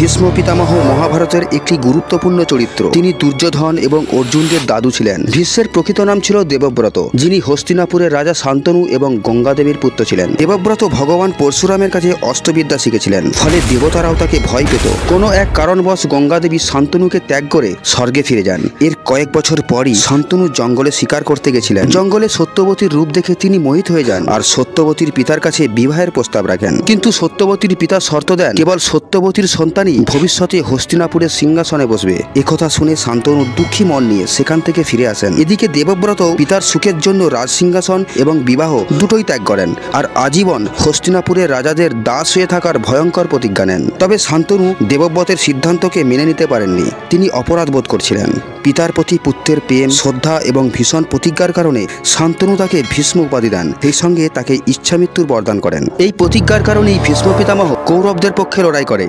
ভীষ্ম পিতামহ মহাভারতের একটি গুরুত্বপূর্ণ চরিত্র। তিনি দুর্যোধন এবং অর্জুনদের দাদু ছিলেন। ভীষ্মের প্রকৃত নাম ছিল দেবব্রত, যিনি হস্তিনাপুরের রাজা শান্তনু এবং গঙ্গাদেবীর পুত্র ছিলেন। দেবব্রত ভগবান পরশুরামের কাছে অস্ত্রবিদ্যা শিখেছিলেন, ফলে দেবতারাও তাকে ভয় পেত। কোনো এক কারণবশ গঙ্গাদেবী শান্তনুকে ত্যাগ করে স্বর্গে ফিরে যান। এর কয়েক বছর পরই শান্তনু জঙ্গলে শিকার করতে গেছিলেন। জঙ্গলে সত্যবতীর রূপ দেখে তিনি মোহিত হয়ে যান আর সত্যবতীর পিতার কাছে বিবাহের প্রস্তাব রাখেন। কিন্তু সত্যবতীর পিতা শর্ত দেন, কেবল সত্যবতীর সন্তানই ভবিষ্যতে হস্তিনাপুরের সিংহাসনে বসবে। একথা শুনে শান্তনু দুঃখী মন নিয়ে সেখান থেকে ফিরে আসেন। এদিকে দেবব্রত পিতার সুখের জন্য রাজসিংহাসন এবং বিবাহ দুটোই ত্যাগ করেন আর আজীবন হস্তিনাপুরের রাজাদের দাস হয়ে থাকার ভয়ঙ্কর প্রতিজ্ঞা নেন। তবে শান্তনু দেবব্রতের সিদ্ধান্তকে মেনে নিতে পারেননি। তিনি অপরাধ বোধ করছিলেন। পিতার প্রতি পুত্রের প্রেম, শ্রদ্ধা এবং ভীষণ প্রতিজ্ঞার কারণে শান্তনু তাকে ভীষ্ম উপাধি দেন। সেই সঙ্গে তাকে ইচ্ছামৃত্যুর বরদান করেন। এই প্রতিজ্ঞার কারণেই ভীষ্ম পিতামহ কৌরবদের পক্ষে লড়াই করে।